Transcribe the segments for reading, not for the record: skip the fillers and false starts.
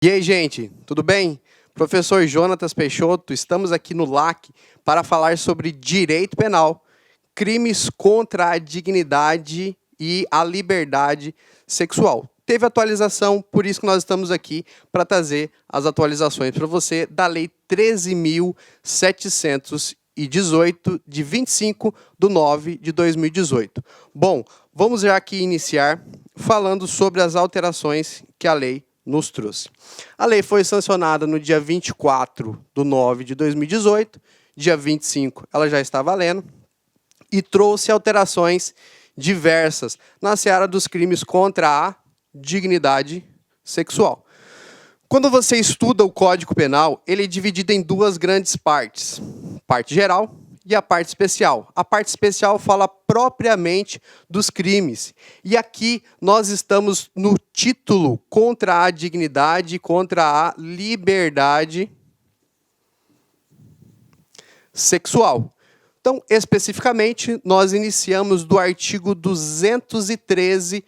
E aí, gente, tudo bem? Professor Jonatas Peixoto, estamos aqui no LAC para falar sobre direito penal, crimes contra a dignidade e a liberdade sexual. Teve atualização, por isso que nós estamos aqui para trazer as atualizações para você da Lei 13.718, de 25/9/2018. Bom, vamos já aqui iniciar falando sobre as alterações que a lei nos trouxe. A lei foi sancionada no dia 24/9/2018, dia 25 ela já está valendo, e trouxe alterações diversas na seara dos crimes contra a dignidade sexual. Quando você estuda o Código Penal, ele é dividido em duas grandes partes, parte geral e a parte especial. A parte especial fala propriamente dos crimes. E aqui nós estamos no título contra a dignidade e contra a liberdade sexual. Então, especificamente, nós iniciamos do artigo 213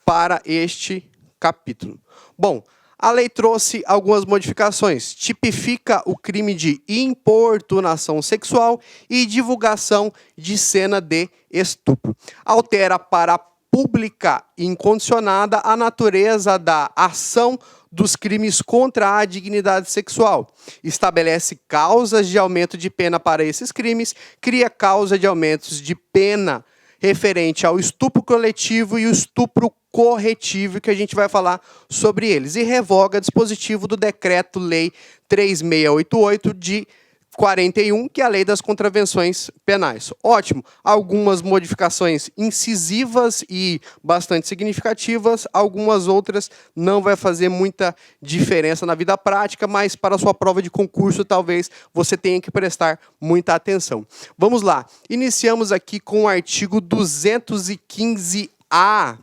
para este capítulo. Bom, a lei trouxe algumas modificações. Tipifica o crime de importunação sexual e divulgação de cena de estupro. Altera para pública e incondicionada a natureza da ação dos crimes contra a dignidade sexual. Estabelece causas de aumento de pena para esses crimes, cria causa de aumentos de pena referente ao estupro coletivo e o estupro corretivo, que a gente vai falar sobre eles, e revoga dispositivo do Decreto-Lei 3688 de 41, que é a Lei das Contravenções Penais. Ótimo, algumas modificações incisivas e bastante significativas, algumas outras não vai fazer muita diferença na vida prática, mas para a sua prova de concurso talvez você tenha que prestar muita atenção. Vamos lá, iniciamos aqui com o artigo 215-A,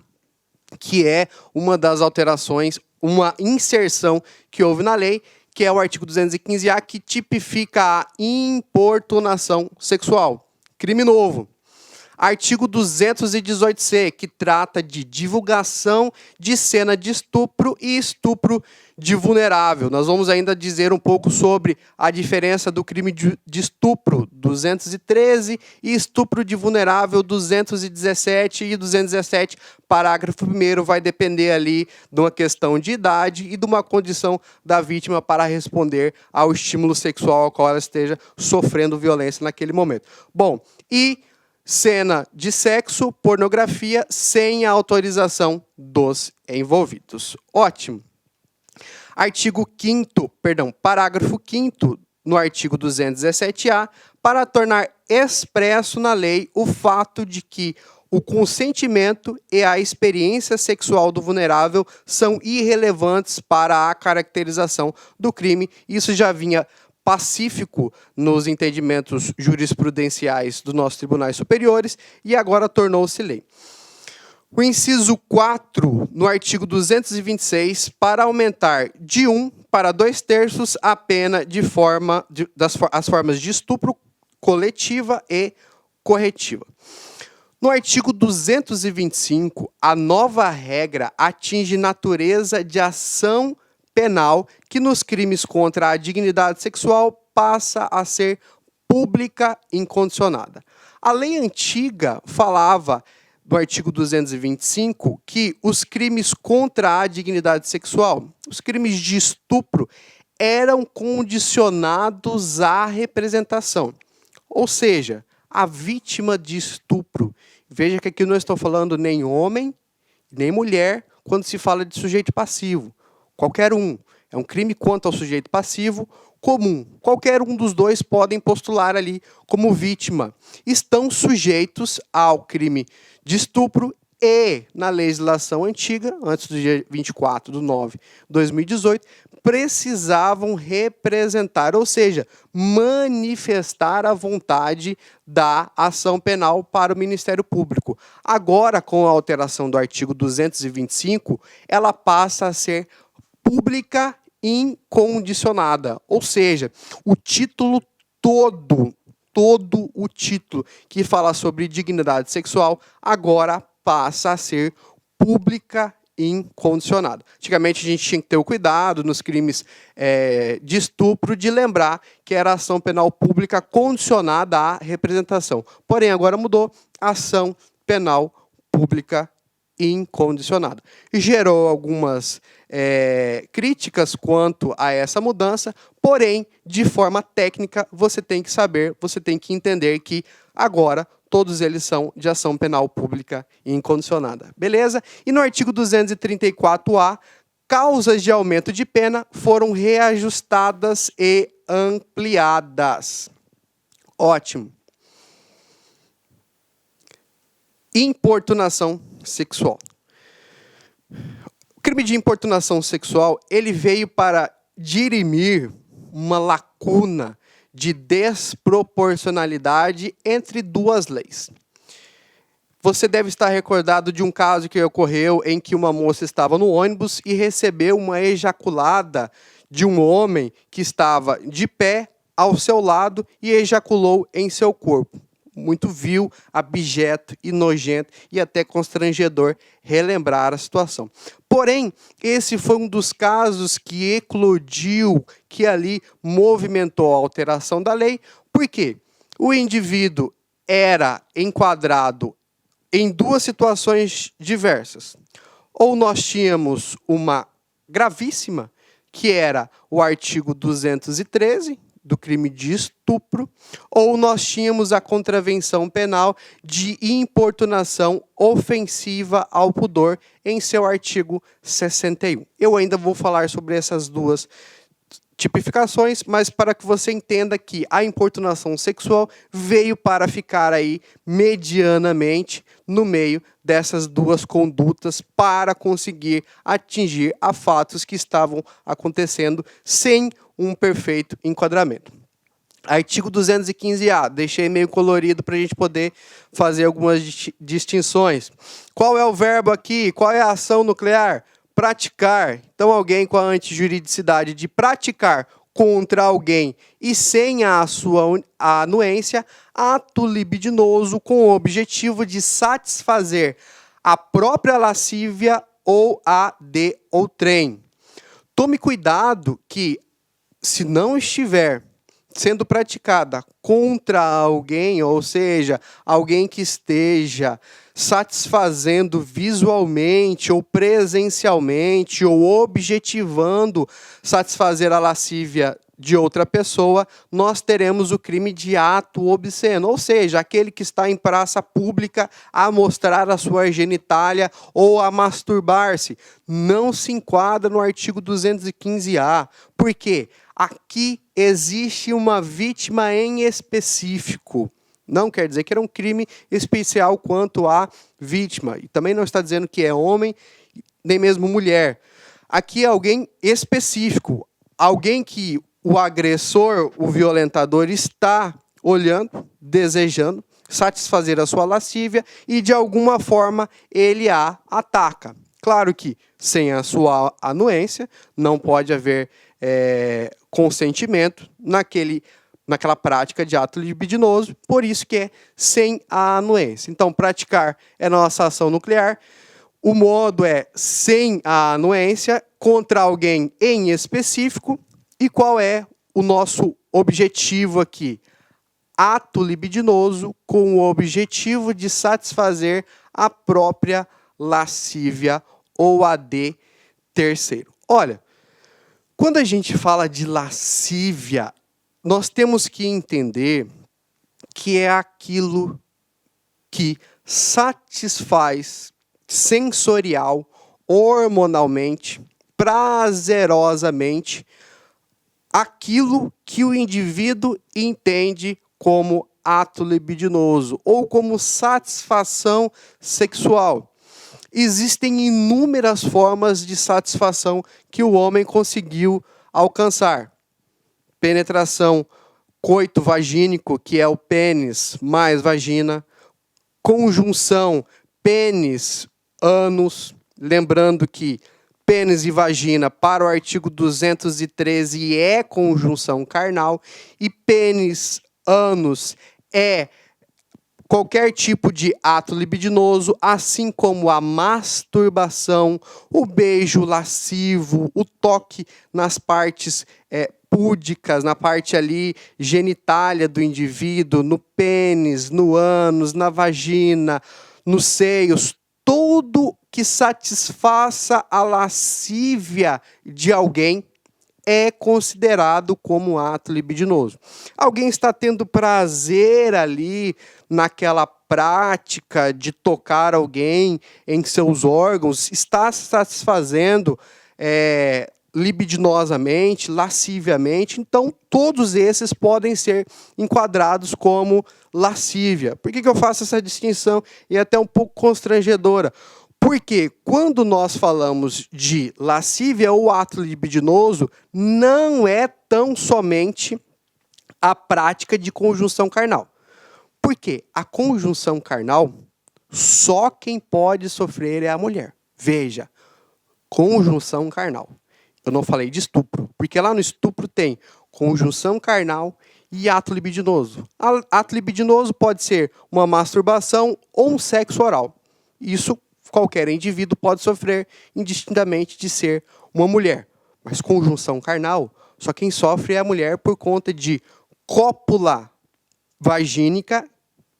que é uma das alterações, uma inserção que houve na lei, que é o artigo 215-A, que tipifica a importunação sexual. Crime novo. Artigo 218-C, que trata de divulgação de cena de estupro e estupro de vulnerável. Nós vamos ainda dizer um pouco sobre a diferença do crime de estupro, 213, e estupro de vulnerável, 217 e 217, parágrafo 1º, vai depender ali de uma questão de idade e de uma condição da vítima para responder ao estímulo sexual ao qual ela esteja sofrendo violência naquele momento. Bom, e cena de sexo, pornografia, sem a autorização dos envolvidos. Ótimo. Parágrafo 5º, no artigo 217-A, para tornar expresso na lei o fato de que o consentimento e a experiência sexual do vulnerável são irrelevantes para a caracterização do crime. Isso já vinha pacífico nos entendimentos jurisprudenciais dos nossos tribunais superiores e agora tornou-se lei. O inciso 4, no artigo 226, para aumentar de 1 para 2/3 a pena as formas de estupro coletiva e corretiva. No artigo 225, a nova regra atinge natureza de ação penal que nos crimes contra a dignidade sexual passa a ser pública incondicionada. A lei antiga falava, no artigo 225, que os crimes contra a dignidade sexual, os crimes de estupro, eram condicionados à representação. Ou seja, a vítima de estupro. Veja que aqui eu não estou falando nem homem, nem mulher, quando se fala de sujeito passivo. Qualquer um. É um crime quanto ao sujeito passivo comum. Qualquer um dos dois podem postular ali como vítima. Estão sujeitos ao crime de estupro e, na legislação antiga, antes do dia 24/9/2018, precisavam representar, ou seja, manifestar a vontade da ação penal para o Ministério Público. Agora, com a alteração do artigo 225, ela passa a ser pública incondicionada, ou seja, o título todo o título que fala sobre dignidade sexual agora passa a ser pública incondicionada. Antigamente a gente tinha que ter o cuidado nos crimes de estupro de lembrar que era ação penal pública condicionada à representação. Porém, agora mudou, ação penal pública incondicionada. Gerou algumas críticas quanto a essa mudança, porém, de forma técnica, você tem que saber, você tem que entender que agora todos eles são de ação penal pública incondicionada. Beleza? E no artigo 234-A, causas de aumento de pena foram reajustadas e ampliadas. Ótimo. Importunação sexual. O crime de importunação sexual, ele veio para dirimir uma lacuna de desproporcionalidade entre duas leis. Você deve estar recordado de um caso que ocorreu em que uma moça estava no ônibus e recebeu uma ejaculada de um homem que estava de pé ao seu lado e ejaculou em seu corpo. Muito vil, abjeto e nojento e até constrangedor relembrar a situação. Porém, esse foi um dos casos que eclodiu, que ali movimentou a alteração da lei. Por quê? O indivíduo era enquadrado em duas situações diversas. Ou nós tínhamos uma gravíssima, que era o artigo 213, do crime de estupro, ou nós tínhamos a contravenção penal de importunação ofensiva ao pudor em seu artigo 61. Eu ainda vou falar sobre essas duas tipificações, mas para que você entenda que a importunação sexual veio para ficar aí medianamente no meio dessas duas condutas para conseguir atingir a fatos que estavam acontecendo sem um perfeito enquadramento. Artigo 215-A, deixei meio colorido para a gente poder fazer algumas distinções. Qual é o verbo aqui? Qual é a ação nuclear? Praticar. Então, alguém com a antijuridicidade de praticar contra alguém e sem a sua anuência, ato libidinoso com o objetivo de satisfazer a própria lascívia ou a de outrem. Tome cuidado que, se não estiver sendo praticada contra alguém, ou seja, alguém que esteja satisfazendo visualmente ou presencialmente ou objetivando satisfazer a lascívia de outra pessoa, nós teremos o crime de ato obsceno, ou seja, aquele que está em praça pública a mostrar a sua genitália ou a masturbar-se. Não se enquadra no artigo 215-A. Por quê? Aqui existe uma vítima em específico. Não quer dizer que era um crime especial quanto à vítima. E também não está dizendo que é homem, nem mesmo mulher. Aqui é alguém específico. Alguém que o agressor, o violentador, está olhando, desejando satisfazer a sua lascívia e, de alguma forma, ele a ataca. Claro que, sem a sua anuência, não pode haver consentimento naquela prática de ato libidinoso, por isso que é sem a anuência. Então, praticar é nossa ação nuclear, o modo é sem a anuência, contra alguém em específico, e qual é o nosso objetivo aqui? Ato libidinoso com o objetivo de satisfazer a própria lascívia ou a de terceiro. Olha, quando a gente fala de lascívia, nós temos que entender que é aquilo que satisfaz sensorial, hormonalmente, prazerosamente, aquilo que o indivíduo entende como ato libidinoso ou como satisfação sexual. Existem inúmeras formas de satisfação que o homem conseguiu alcançar. Penetração coito vagínico, que é o pênis mais vagina. Conjunção pênis, ânus. Lembrando que pênis e vagina, para o artigo 213, é conjunção carnal. E pênis, ânus, é qualquer tipo de ato libidinoso, assim como a masturbação, o beijo lascivo, o toque nas partes púdicas, na parte ali genitália do indivíduo, no pênis, no ânus, na vagina, nos seios, tudo que satisfaça a lascívia de alguém é considerado como ato libidinoso. Alguém está tendo prazer ali naquela prática de tocar alguém em seus órgãos, está se satisfazendo libidinosamente, lasciviamente, então todos esses podem ser enquadrados como lascívia. Por que eu faço essa distinção? E é até um pouco constrangedora. Porque quando nós falamos de lascívia ou ato libidinoso, não é tão somente a prática de conjunção carnal. Porque a conjunção carnal, só quem pode sofrer é a mulher. Veja, conjunção carnal. Eu não falei de estupro, porque lá no estupro tem conjunção carnal e ato libidinoso. Ato libidinoso pode ser uma masturbação ou um sexo oral. Isso qualquer indivíduo pode sofrer, indistintamente de ser uma mulher. Mas conjunção carnal, só quem sofre é a mulher por conta de cópula vagínica,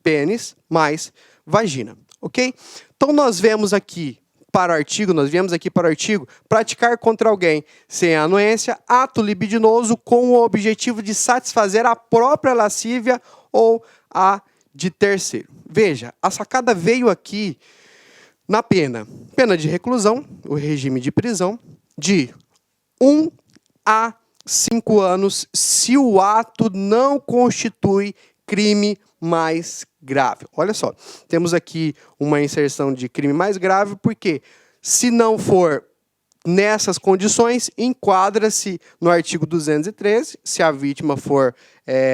pênis, mais vagina. Ok? Então nós viemos aqui para o artigo, praticar contra alguém sem anuência, ato libidinoso com o objetivo de satisfazer a própria lascívia ou a de terceiro. Veja, a sacada veio aqui na pena de reclusão, o regime de prisão, de 1 a 5 anos, se o ato não constitui crime mais grave. Olha só, temos aqui uma inserção de crime mais grave, porque se não for nessas condições, enquadra-se no artigo 213, se a vítima for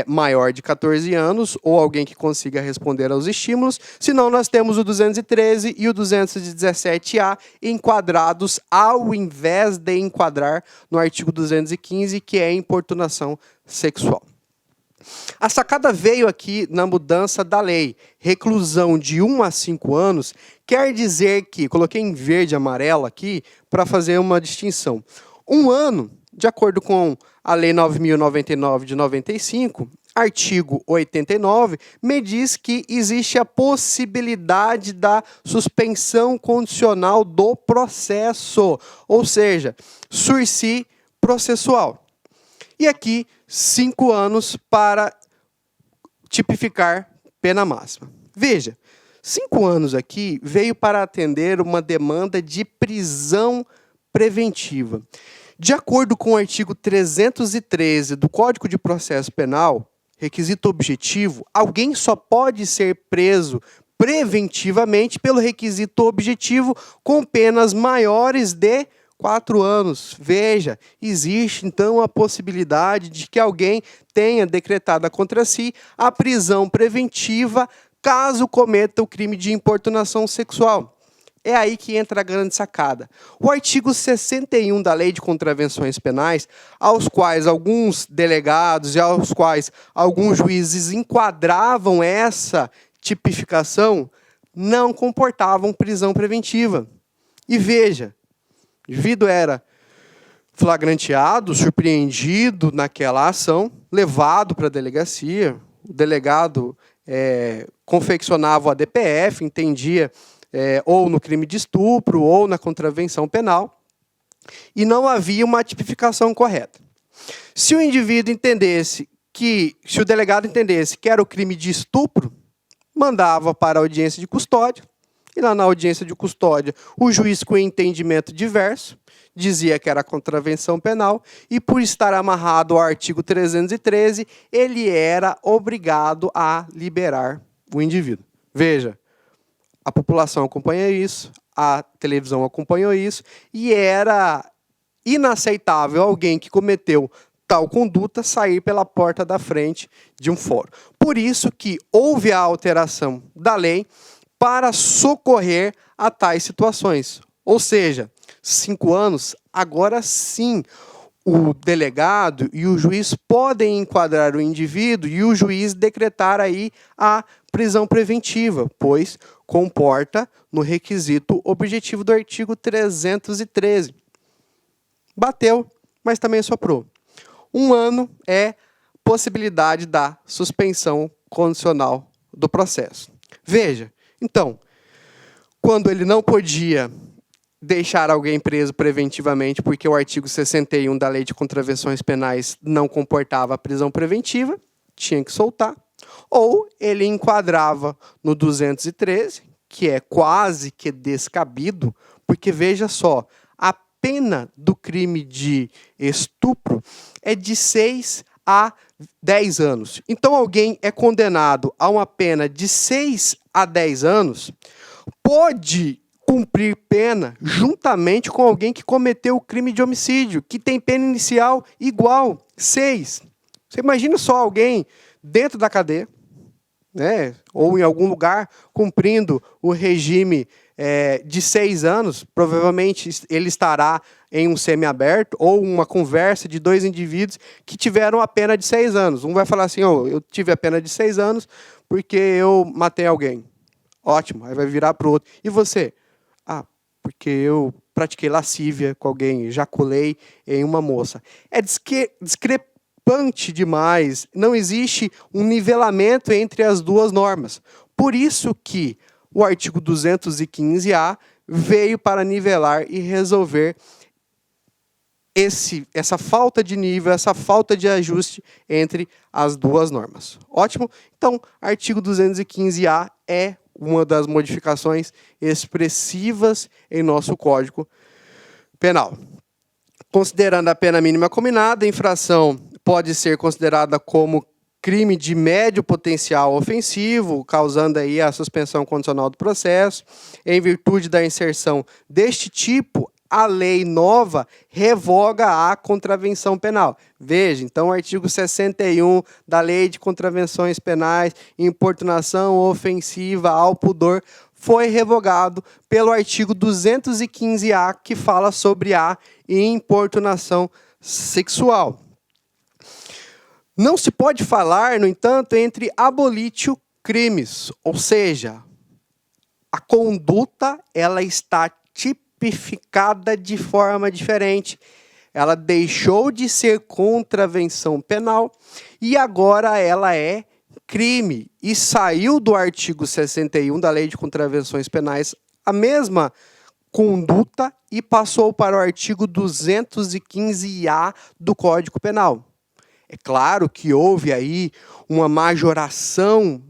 maior de 14 anos ou alguém que consiga responder aos estímulos. Senão, nós temos o 213 e o 217-A enquadrados ao invés de enquadrar no artigo 215, que é importunação sexual. A sacada veio aqui na mudança da lei. Reclusão de 1 a 5 anos quer dizer que, coloquei em verde e amarelo aqui para fazer uma distinção. 1 ano, de acordo com a Lei 9.099 de 95, artigo 89, me diz que existe a possibilidade da suspensão condicional do processo, ou seja, sursi processual. E aqui, 5 anos para tipificar pena máxima. Veja, 5 anos aqui veio para atender uma demanda de prisão preventiva. De acordo com o artigo 313 do Código de Processo Penal, requisito objetivo, alguém só pode ser preso preventivamente pelo requisito objetivo com penas maiores de 4 anos. Veja, existe então a possibilidade de que alguém tenha decretada contra si a prisão preventiva caso cometa o crime de importunação sexual. É aí que entra a grande sacada. O artigo 61 da Lei de Contravenções Penais, aos quais alguns delegados e aos quais alguns juízes enquadravam essa tipificação, não comportavam prisão preventiva. E veja, o indivíduo era flagranteado, surpreendido naquela ação, levado para a delegacia, o delegado confeccionava o ADPF, entendia ou no crime de estupro ou na contravenção penal, e não havia uma tipificação correta. Se o indivíduo entendesse se o delegado entendesse que era o crime de estupro, mandava para a audiência de custódia, e lá na audiência de custódia, o juiz com entendimento diverso dizia que era contravenção penal e, por estar amarrado ao artigo 313, ele era obrigado a liberar o indivíduo. Veja, a população acompanha isso, a televisão acompanhou isso, e era inaceitável alguém que cometeu tal conduta sair pela porta da frente de um fórum. Por isso que houve a alteração da lei para socorrer a tais situações. Ou seja, 5 anos, agora sim, o delegado e o juiz podem enquadrar o indivíduo e o juiz decretar aí a prisão preventiva, pois comporta no requisito objetivo do artigo 313. Bateu, mas também soprou. 1 ano é possibilidade da suspensão condicional do processo. Veja, então, quando ele não podia deixar alguém preso preventivamente porque o artigo 61 da Lei de Contravenções Penais não comportava a prisão preventiva, tinha que soltar, ou ele enquadrava no 213, que é quase que descabido, porque veja só, a pena do crime de estupro é de 6 a 10 anos. Então alguém é condenado a uma pena de 6 a 10 anos, pode cumprir pena juntamente com alguém que cometeu o crime de homicídio, que tem pena inicial igual, 6. Você imagina só alguém dentro da cadeia, né, ou em algum lugar, cumprindo o regime de 6 anos, provavelmente ele estará em um semiaberto ou uma conversa de 2 indivíduos que tiveram a pena de 6 anos. Um vai falar assim, eu tive a pena de 6 anos porque eu matei alguém. Ótimo, aí vai virar para o outro. E você? Porque eu pratiquei lascívia com alguém, ejaculei em uma moça. É discrepante demais, não existe um nivelamento entre as duas normas. Por isso que o artigo 215-A veio para nivelar e resolver essa falta de nível, essa falta de ajuste entre as duas normas. Ótimo? Então, artigo 215-A é uma das modificações expressivas em nosso Código Penal. Considerando a pena mínima combinada, a infração pode ser considerada como crime de médio potencial ofensivo, causando aí a suspensão condicional do processo. Em virtude da inserção deste tipo, a lei nova revoga a contravenção penal. Veja, então, o artigo 61 da Lei de Contravenções Penais, importunação ofensiva ao pudor, foi revogado pelo artigo 215-A, que fala sobre a importunação sexual. Não se pode falar, no entanto, entre abolitio crimes, ou seja, a conduta ela está tipificada de forma diferente. Ela deixou de ser contravenção penal e agora ela é crime. E saiu do artigo 61 da Lei de Contravenções Penais a mesma conduta e passou para o artigo 215-A do Código Penal. É claro que houve aí uma majoração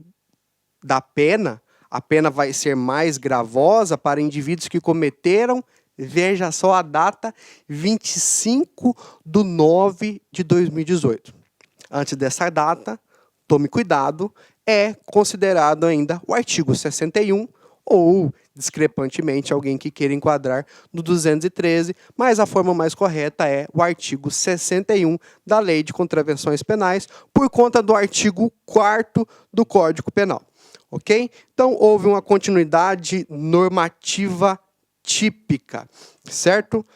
da pena. A pena vai ser mais gravosa para indivíduos que cometeram, veja só a data, 25/9/2018. Antes dessa data, tome cuidado, é considerado ainda o artigo 61 ou, discrepantemente, alguém que queira enquadrar no 213, mas a forma mais correta é o artigo 61 da Lei de Contravenções Penais, por conta do artigo 4º do Código Penal. Ok? Então, houve uma continuidade normativa típica, certo?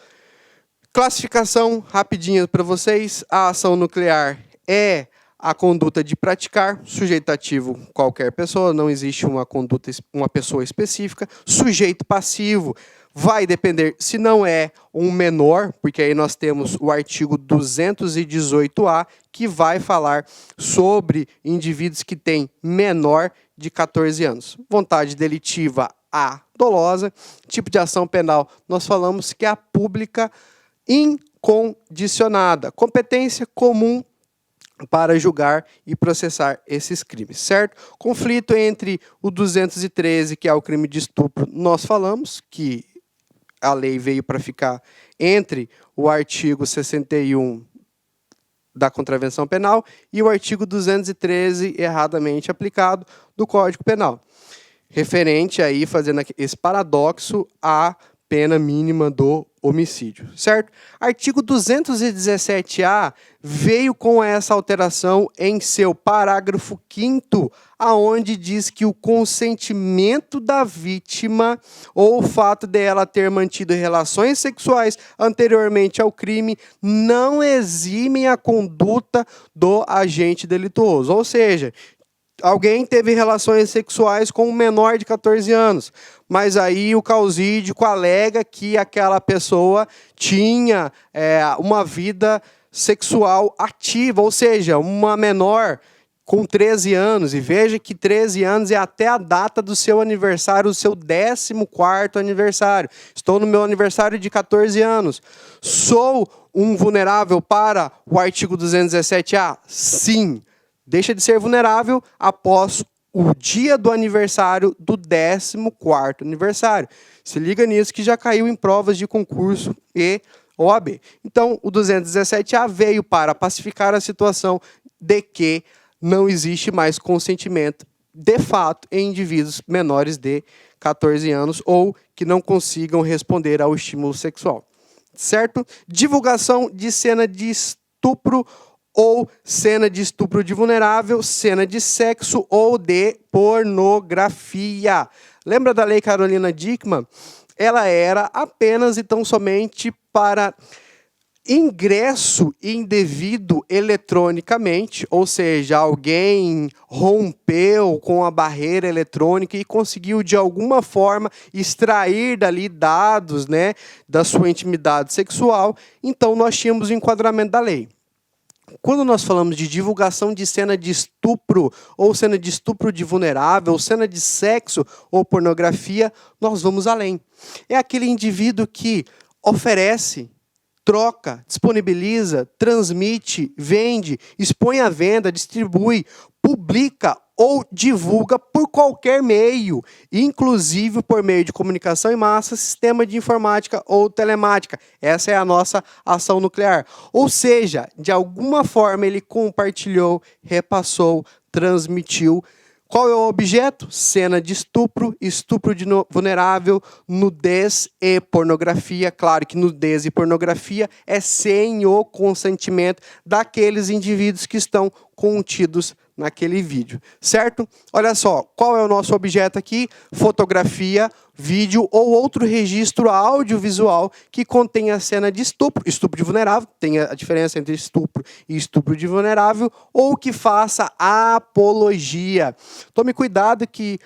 Classificação rapidinha para vocês. A ação nuclear é a conduta de praticar, sujeito ativo, qualquer pessoa, não existe uma conduta, uma pessoa específica. Sujeito passivo vai depender, se não é um menor, porque aí nós temos o artigo 218-A, que vai falar sobre indivíduos que têm menor de 14 anos. Vontade delitiva, a dolosa. Tipo de ação penal, nós falamos que é a pública incondicionada. Competência comum para julgar e processar esses crimes, certo? Conflito entre o 213, que é o crime de estupro, nós falamos que a lei veio para ficar entre o artigo 61 da contravenção penal e o artigo 213, erradamente aplicado, do Código Penal. Referente aí, fazendo esse paradoxo, à pena mínima do homicídio, certo? Artigo 217-A veio com essa alteração em seu parágrafo 5º, aonde diz que o consentimento da vítima ou o fato dela ter mantido relações sexuais anteriormente ao crime não eximem a conduta do agente delituoso. Ou seja, alguém teve relações sexuais com um menor de 14 anos, mas aí o causídico alega que aquela pessoa tinha uma vida sexual ativa, ou seja, uma menor com 13 anos, e veja que 13 anos é até a data do seu aniversário, o seu 14º aniversário. Estou no meu aniversário de 14 anos. Sou um vulnerável para o artigo 217-A? Sim. Deixa de ser vulnerável após o dia do aniversário do 14º aniversário. Se liga nisso que já caiu em provas de concurso e OAB. Então, o 217-A veio para pacificar a situação de que não existe mais consentimento de fato em indivíduos menores de 14 anos ou que não consigam responder ao estímulo sexual. Certo? Divulgação de cena de estupro ou cena de estupro de vulnerável, cena de sexo ou de pornografia. Lembra da Lei Carolina Dickmann? Ela era apenas e tão somente para ingresso indevido eletronicamente, ou seja, alguém rompeu com a barreira eletrônica e conseguiu de alguma forma extrair dali dados, né, da sua intimidade sexual. Então nós tínhamos o enquadramento da lei. Quando nós falamos de divulgação de cena de estupro, ou cena de estupro de vulnerável, ou cena de sexo ou pornografia, nós vamos além. É aquele indivíduo que oferece, troca, disponibiliza, transmite, vende, expõe à venda, distribui, publica ou divulga por qualquer meio, inclusive por meio de comunicação em massa, sistema de informática ou telemática. Essa é a nossa ação nuclear. Ou seja, de alguma forma ele compartilhou, repassou, transmitiu. Qual é o objeto? Cena de estupro, estupro de vulnerável, nudez e pornografia. Claro que nudez e pornografia é sem o consentimento daqueles indivíduos que estão contidos naquele vídeo, certo? Olha só, qual é o nosso objeto aqui? Fotografia, vídeo ou outro registro audiovisual que contenha a cena de estupro, estupro de vulnerável, tem a diferença entre estupro e estupro de vulnerável, ou que faça apologia. Tome cuidado que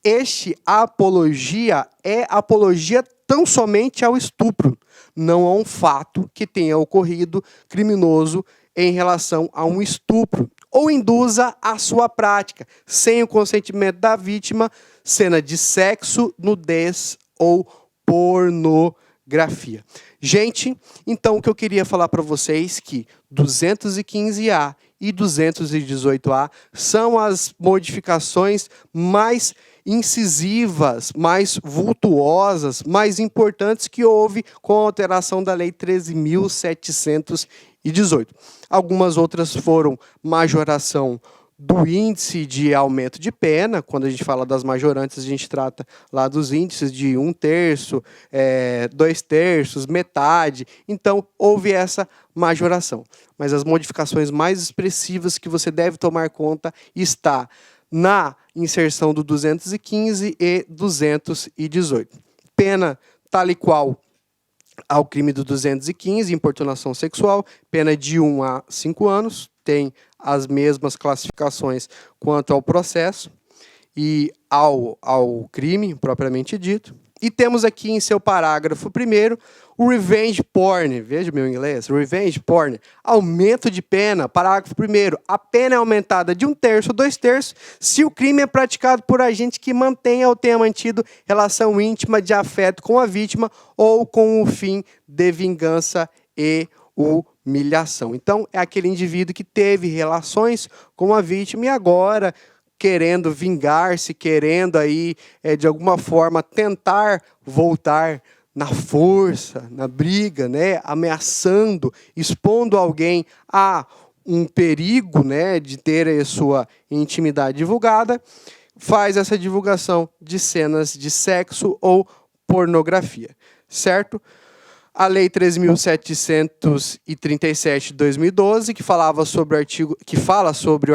este apologia é apologia tão somente ao estupro, não a um fato que tenha ocorrido criminoso em relação a um estupro, ou induza a sua prática, sem o consentimento da vítima, cena de sexo, nudez ou pornografia. Gente, então o que eu queria falar para vocês é que 215-A e 218-A são as modificações mais incisivas, mais vultuosas, mais importantes que houve com a alteração da Lei 13.718. Algumas outras foram majoração do índice de aumento de pena. Quando a gente fala das majorantes, a gente trata lá dos índices de 1/3, 2/3, metade. Então, houve essa majoração. Mas as modificações mais expressivas que você deve tomar conta está na inserção do 215 e 218. Pena tal e qual ao crime do 215, importunação sexual, pena de 1 a 5 anos, tem as mesmas classificações quanto ao processo e ao crime propriamente dito. E temos aqui em seu parágrafo 1º o revenge porn, veja meu inglês, revenge porn, aumento de pena, parágrafo 1º, a pena é aumentada de 1/3 ou 2/3 se o crime é praticado por agente que mantenha ou tenha mantido relação íntima de afeto com a vítima ou com o fim de vingança e humilhação. Então, é aquele indivíduo que teve relações com a vítima e agora querendo vingar-se, querendo aí, de alguma forma, tentar voltar na força, na briga, né, ameaçando, expondo alguém a um perigo, né, de ter a sua intimidade divulgada, faz essa divulgação de cenas de sexo ou pornografia, certo? A Lei 13.737 de 2012, que fala sobre o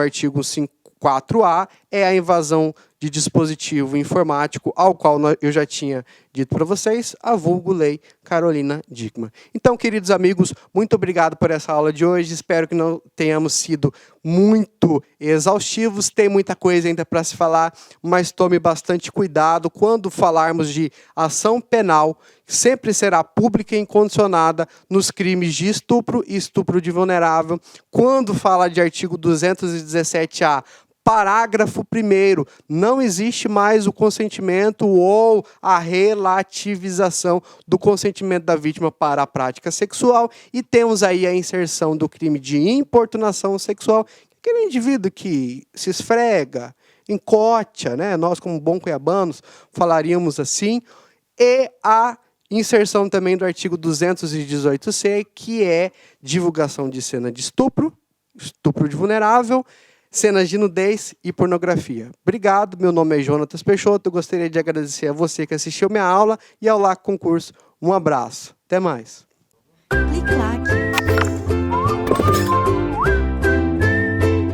artigo 54A, é a invasão de dispositivo informático, ao qual eu já tinha dito para vocês, a vulgo Lei Carolina Dickmann. Então, queridos amigos, muito obrigado por essa aula de hoje. Espero que não tenhamos sido muito exaustivos. Tem muita coisa ainda para se falar, mas tome bastante cuidado quando falarmos de ação penal, que sempre será pública e incondicionada nos crimes de estupro e estupro de vulnerável. Quando fala de artigo 217-A, parágrafo 1º, não existe mais o consentimento ou a relativização do consentimento da vítima para a prática sexual, e temos aí a inserção do crime de importunação sexual, aquele indivíduo que se esfrega, encotia, né? Nós, como bons cuiabanos, falaríamos assim, e a inserção também do artigo 218-C, que é divulgação de cena de estupro, estupro de vulnerável, cenas de nudez e pornografia. Obrigado, meu nome é Jonatas Peixoto, eu gostaria de agradecer a você que assistiu minha aula e ao LAC Concurso. Um abraço, até mais. Clique lá.